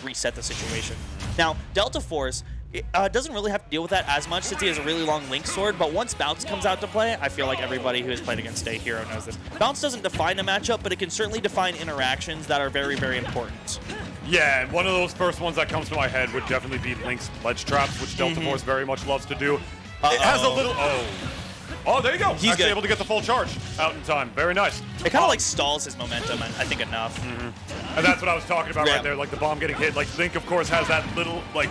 reset the situation. Now, Deltaforce doesn't really have to deal with that as much since he has a really long Link sword, but once Bounce comes out to play, I feel like everybody who has played against a hero knows this. Bounce doesn't define a matchup, but it can certainly define interactions that are very, very important. Yeah, and one of those first ones that comes to my head would definitely be Link's ledge traps, which Deltaforce very much loves to do. It has a little... Oh, there you go. He's actually able to get the full charge out in time. Very nice. It kind of like stalls his momentum, I think, enough. And that's what I was talking about right there, like the bomb getting hit. Like Link, of course, has that little, like,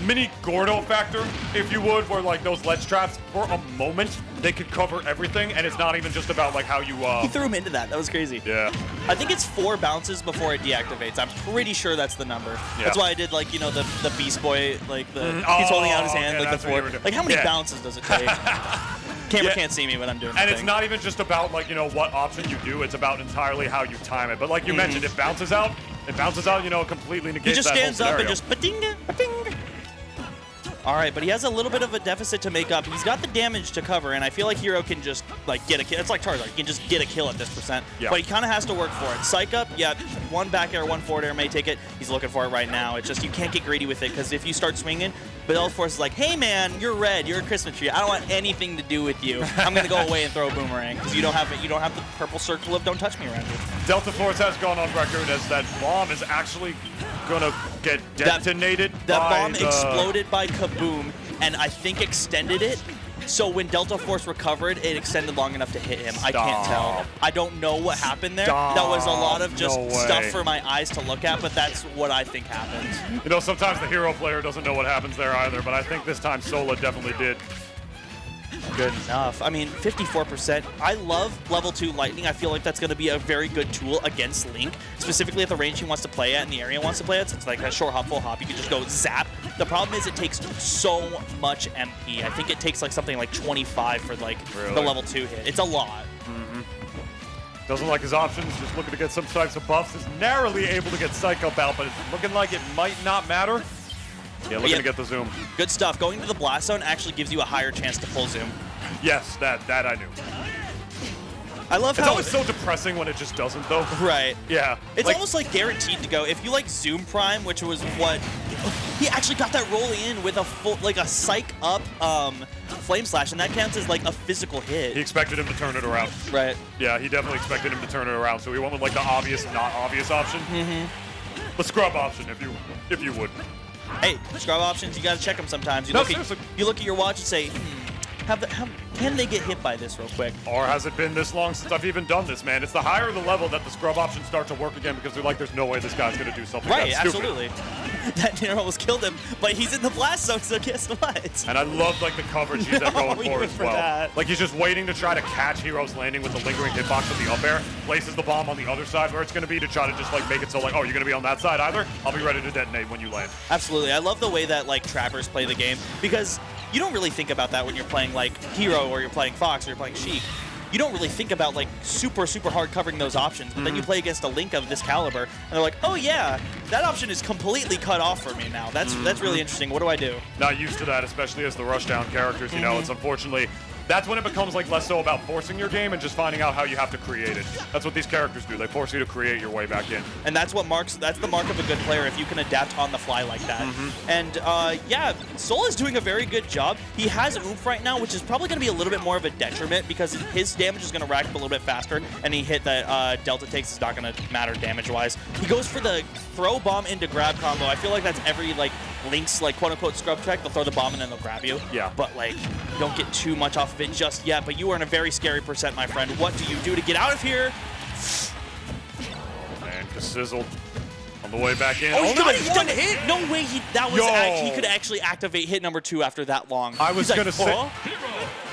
mini Gordo factor, if you would, where like those ledge traps, for a moment, they could cover everything, and it's not even just about like how you... He threw him into that. That was crazy. Yeah. I think it's 4 bounces before it deactivates. I'm pretty sure that's the number. Yeah. That's why I did like, you know, the Beast Boy, like the he's holding out his hand, like the 4. Like how many bounces does it take? Camera can't see me when I'm doing it. And it's not even just about like, you know, what option you do. It's about entirely how you time it. But like you mentioned, it bounces out, you know, completely negates that whole scenario. He just stands up and just ba-ding, ba-ding. All right, but he has a little bit of a deficit to make up. He's got the damage to cover, and I feel like Hero can just like get a kill. It's like Charizard. He can just get a kill at this percent. Yeah. But he kind of has to work for it. Psych up, yeah, 1 back air, 1 forward air may take it. He's looking for it right now. It's just you can't get greedy with it because if you start swinging, Deltaforce is like, hey man, you're red, you're a Christmas tree. I don't want anything to do with you. I'm gonna go away and throw a boomerang because you don't have the purple circle of don't touch me around you. Deltaforce has gone on record as that bomb is actually gonna get detonated. That bomb exploded by Kaboom, and I think extended it. So when Deltaforce recovered, it extended long enough to hit him. I can't tell. I don't know what happened there. That was a lot of just stuff for my eyes to look at, but that's what I think happened. You know, sometimes the hero player doesn't know what happens there either, but I think this time Sola definitely did. Good enough. I mean, 54%. I love level 2 Lightning. I feel like that's going to be a very good tool against Link, specifically at the range he wants to play at and the area he wants to play at. So it's like a short hop, full hop. You can just go zap. The problem is it takes so much MP. I think it takes like something like 25 for like the level 2 hit. It's a lot. Doesn't like his options, just looking to get some types of buffs. Is narrowly able to get Psych Up out, but it's looking like it might not matter. Yeah, looking to get the zoom. Good stuff. Going to the blast zone actually gives you a higher chance to pull zoom. Yes, that I knew. I love how... It's always so depressing when it just doesn't, though. Right. Yeah. It's like, almost like guaranteed to go. If you like Zoom Prime, which was what... He actually got that rolling in with a full, like a Psych Up Flame Slash, and that counts as like a physical hit. He expected him to turn it around. Right. Yeah, he definitely expected him to turn it around, so he went with like the obvious, not obvious option. The scrub option, if you would. Hey, scrub options, you gotta check them sometimes. You look at your watch and say, can they get hit by this real quick? Or has it been this long since I've even done this, man? It's the higher the level that the scrub options start to work again because they're like, there's no way this guy's gonna do something right, that stupid. Absolutely. That Nero almost killed him, but he's in the blast zone, so guess what? And I love like the coverage he's going for as well. Like he's just waiting to try to catch Hero's landing with the lingering hitbox of the up air, places the bomb on the other side where it's gonna be to try to just like make it so like, oh, you're gonna be on that side either? I'll be ready to detonate when you land. Absolutely. I love the way that like trappers play the game because you don't really think about that when you're playing like Hero or you're playing Fox or you're playing Sheik. You don't really think about like super hard covering those options, but then you play against a Link of this caliber, and they're like, oh yeah, that option is completely cut off for me now. That's really interesting. What do I do? Not used to that, especially as the rushdown characters. You know, it's unfortunately. That's when it becomes like less so about forcing your game and just finding out how you have to create it. That's what these characters do. They force you to create your way back in. And that's the mark of a good player if you can adapt on the fly like that. And yeah, Sola is doing a very good job. He has Oomph right now, which is probably going to be a little bit more of a detriment because his damage is going to rack up a little bit faster. Any hit that Delta takes is not going to matter damage-wise. He goes for the throw bomb into grab combo. I feel like that's every like Link's like quote-unquote scrub check. They'll throw the bomb and then they'll grab you. Yeah. But like, don't get too much off of it just yet. But you are in a very scary percent, my friend. What do you do to get out of here? Man, Sizzle on the way back in. Oh, he got one hit? No way. He could actually activate hit number 2 after that long. I was gonna say.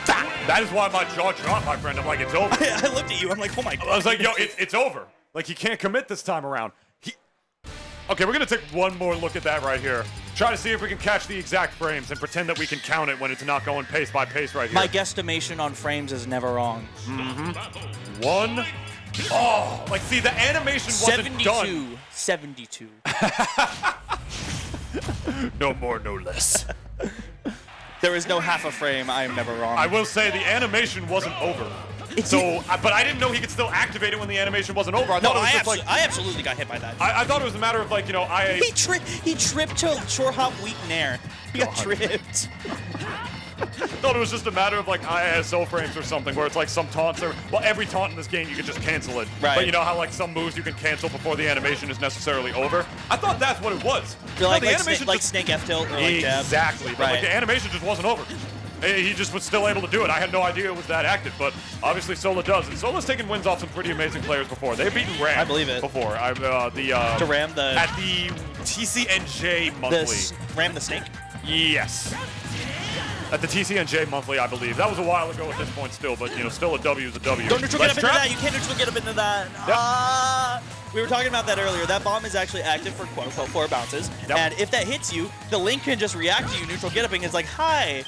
That is why my jaw dropped, my friend. I'm like, it's over. I looked at you. I'm like, oh my god. I was like, yo, it's over. Like, he can't commit this time around. Okay, we're going to take one more look at that right here. Try to see if we can catch the exact frames and pretend that we can count it when it's not going pace by pace right here. My guesstimation on frames is never wrong. 1. Oh, like, see, the animation wasn't done. 72. No more, no less. There is no half a frame. I am never wrong. I will say the animation wasn't over. But I didn't know he could still activate it when the animation wasn't over. I thought it was I absolutely got hit by that. I thought it was a matter of like, He tripped to short hop weak nair. He got tripped. I thought it was just a matter of like ISO frames or something where it's like some taunts are, well, every taunt in this game you can just cancel it. Right. But you know how like some moves you can cancel before the animation is necessarily over? I thought that's what it was. Like Snake F tilt or like jab. Exactly. But like the animation just wasn't over. He just was still able to do it. I had no idea it was that active, but obviously Sola does. And Sola's taken wins off some pretty amazing players before. They've beaten Ram. I believe it. Before. To Ram at the TCNJ monthly. Ram the Snake? Yes. At the TCNJ monthly, I believe. That was a while ago at this point still, but still a W is a W. Don't neutral get up into that. You can't neutral get up into that. Yep. We were talking about that earlier. That bomb is actually active for quote-unquote 4 bounces. Yep. And if that hits you, the Link can just react to you. Neutral get upping is like, hi,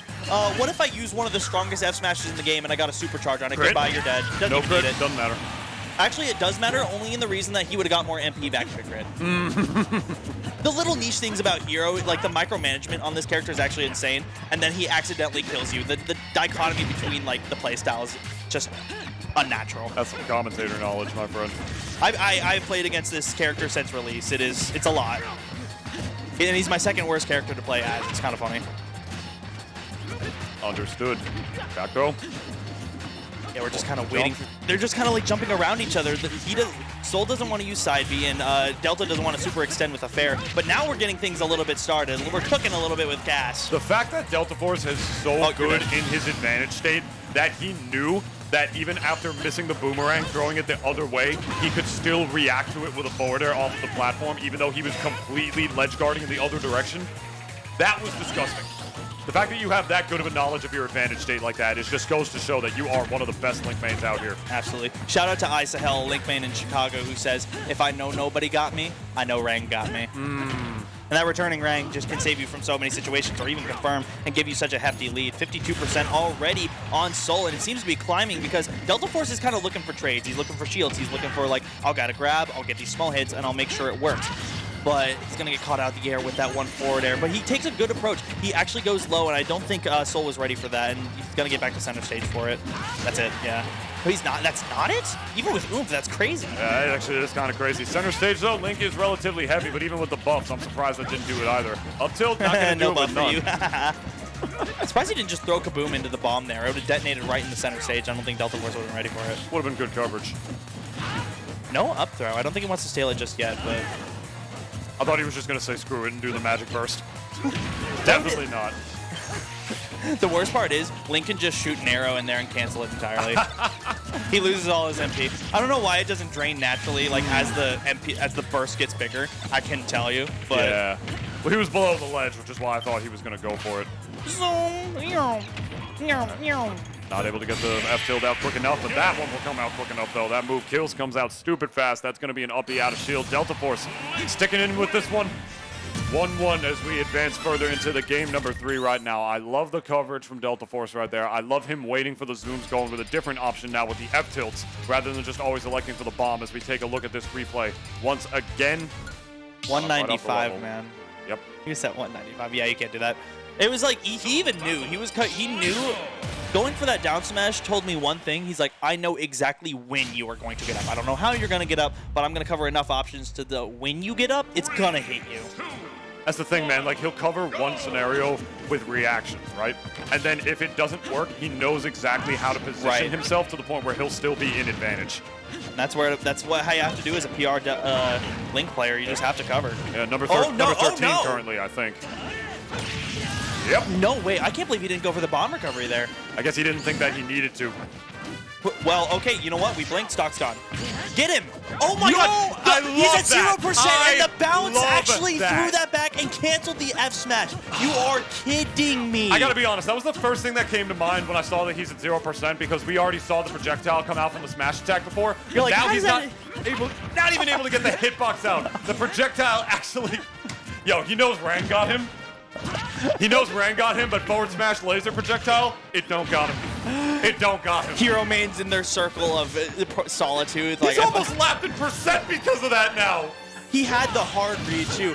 what if I use one of the strongest F smashes in the game and I got a supercharge on it? Crit? Goodbye, you're dead. Doesn't no even crit, need it. doesn't matter. Actually, it does matter only in the reason that he would have got more MP back to crit. The little niche things about Hero, like the micromanagement on this character is actually insane, and then he accidentally kills you. The dichotomy between like the playstyles is just unnatural. That's some commentator knowledge, my friend. I've played against this character since release. It's a lot. And he's my second worst character to play as. It's kind of funny. Understood. Back throw. Yeah, we're just kind of waiting. They're just kind of like jumping around each other. Soul doesn't want to use side B, and Delta doesn't want to super extend with a fair. But now we're getting things a little bit started. We're cooking a little bit with gas. The fact that Deltaforce is so good in his advantage state that he knew that even after missing the boomerang, throwing it the other way, he could still react to it with a forward air off of the platform, even though he was completely ledge guarding in the other direction. That was disgusting. The fact that you have that good of a knowledge of your advantage state like that, it just goes to show that you are one of the best Link mains out here. Absolutely. Shout out to Isahel, Link main in Chicago, who says, if I know nobody got me, I know Rang got me. And that returning Rang just can save you from so many situations or even confirm and give you such a hefty lead. 52% already on Soul, and it seems to be climbing because Deltaforce is kind of looking for trades. He's looking for shields. He's looking for like, I'll get a grab, I'll get these small hits, and I'll make sure it works. But he's going to get caught out of the air with that one forward air. But he takes a good approach. He actually goes low, and I don't think Soul was ready for that, and he's going to get back to center stage for it. That's it, yeah. But he's not. That's not it? Even with oomph, that's crazy. Yeah, it actually is kind of crazy. Center stage, though, Link is relatively heavy, but even with the buffs, I'm surprised that didn't do it either. Up tilt, not going to do it with none. I'm surprised he didn't just throw Kaboom into the bomb there. It would have detonated right in the center stage. I don't think Deltaforce would have been ready for it. Would have been good coverage. No up throw. I don't think he wants to steal it just yet, but... I thought he was just going to say screw it and do the magic burst. Definitely not. The worst part is Link can just shoot an arrow in there and cancel it entirely. He loses all his MP. I don't know why it doesn't drain naturally, like as the burst gets bigger. I couldn't tell you, but yeah. Well, he was below the ledge, which is why I thought he was going to go for it. Not able to get the F-tilt out quick enough, but that one will come out quick enough, though. That move kills, comes out stupid fast. That's going to be an uppy out of shield. Deltaforce sticking in with this one. 1-1 as we advance further into the game number 3 right now. I love the coverage from Deltaforce right there. I love him waiting for the zooms, going with a different option now with the F-tilts, rather than just always electing for the bomb as we take a look at this replay. Once again. 195, man. Yep. He was at 195. Yeah, you can't do that. It was like, he even knew. He knew. Going for that down smash told me one thing. He's like, I know exactly when you are going to get up. I don't know how you're going to get up, but I'm going to cover enough options to the when you get up, it's going to hit you. That's the thing, man. Like, he'll cover one scenario with reactions, right? And then if it doesn't work, he knows exactly how to position himself to the point where he'll still be in advantage. That's how you have to do as a PR Link player. You just have to cover. Yeah, number 13 currently, I think. Yep. No way. I can't believe he didn't go for the bomb recovery there. I guess he didn't think that he needed to. Well, okay, you know what? We blinked, stock's gone. Get him! Oh my god! He's at 0%, and the bounce actually threw that back and canceled the F smash. You are kidding me. I gotta be honest, that was the first thing that came to mind when I saw that he's at 0%, because we already saw the projectile come out from the smash attack before. You're like, now he's not even able to get the hitbox out. The projectile actually... Yo, he knows Rang got him. He knows Rang got him, but forward smash laser projectile, it don't got him. It don't got him. Hero mains in their circle of solitude. He's almost lapped in percent because of that now. He had the hard read too.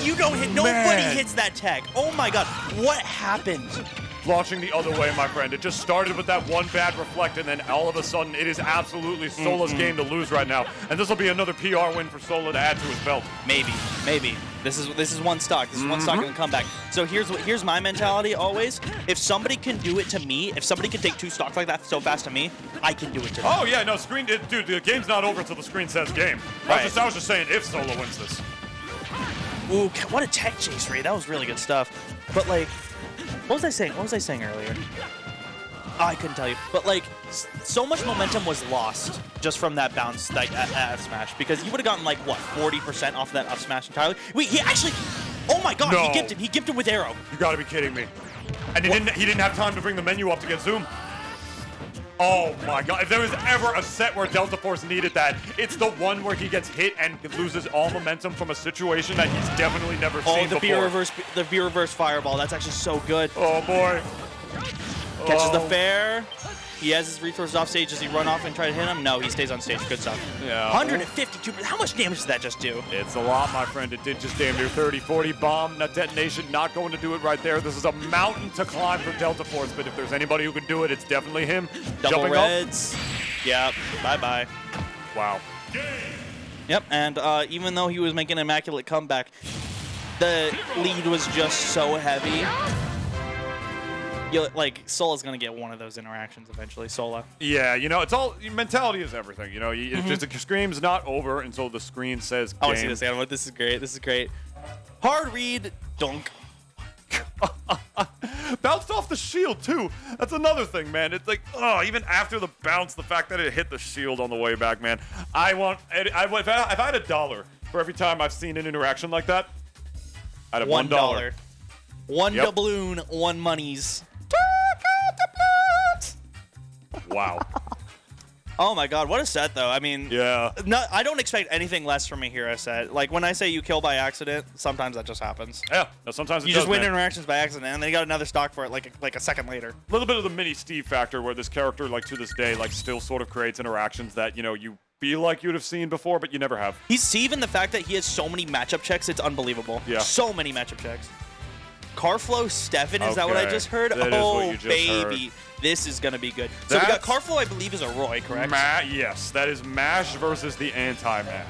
You don't hit. Nobody hits that tag. Oh my god, what happened? launching the other way, my friend. It just started with that one bad reflect, and then all of a sudden, it is absolutely Sola's game to lose right now. And this will be another PR win for Sola to add to his belt. Maybe. This is one stock. This is one stock in the comeback. So here's my mentality always. If somebody can do it to me, if somebody can take 2 stocks like that so fast to me, I can do it to them. Oh yeah, no screen, dude. The game's not over until the screen says game. I was just saying if Sola wins this. Ooh, what a tech chase rate. That was really good stuff. But like, what was I saying? What was I saying earlier? Oh, I couldn't tell you. But like, so much momentum was lost just from that bounce, like at F smash, because you would have gotten like what 40% off that up smash entirely. Wait, he actually. Oh my God, no. He gipped him. He gipped him with arrow. You gotta be kidding me. And he didn't have time to bring the menu up to get zoom. Oh my God! If there was ever a set where Deltaforce needed that, it's the one where he gets hit and loses all momentum from a situation that he's definitely never seen before. The V reverse fireball. That's actually so good. Oh boy! Catches the fair. He has his resources off stage. Does he run off and try to hit him? No, he stays on stage. Good stuff. Yeah. 152. How much damage did that just do? It's a lot, my friend. It did just damn near 30, 40 bomb. Not detonation, not going to do it right there. This is a mountain to climb for Deltaforce, but if there's anybody who can do it, it's definitely him. Double Jumping reds. Up. Yep. Bye-bye. Wow. Yep, and even though he was making an immaculate comeback, the lead was just so heavy. Like, Sola's going to get one of those interactions eventually, Sola. Yeah, you know, it's all, mentality is everything, you know. Just the scream's not over until the screen says game. I want to see this animal. This is great. This is great. Hard read, dunk. Bounced off the shield, too. That's another thing, man. It's like, oh, even after the bounce, the fact that it hit the shield on the way back, man. If I had $1 for every time I've seen an interaction like that, I'd have $1. One doubloon, 1 monies. Wow. Oh my God, what a set though. I mean, yeah. I don't expect anything less from a hero set. Like when I say you kill by accident, sometimes that just happens. Yeah, no, sometimes it you does, just win man. interactions by accident, and then you got another stock for it like a second later. A little bit of the mini Steve factor, where this character, like to this day, like still sort of creates interactions that you feel like you'd have seen before, but you never have. Even the fact that he has so many matchup checks, it's unbelievable. Yeah. So many matchup checks. Carflow Stefan, is that what I just heard? That oh, is what you just baby. Heard. This is going to be good. So we got Carflow, I believe, is a Roy, correct? Yes, that is Mash versus the anti-Mash.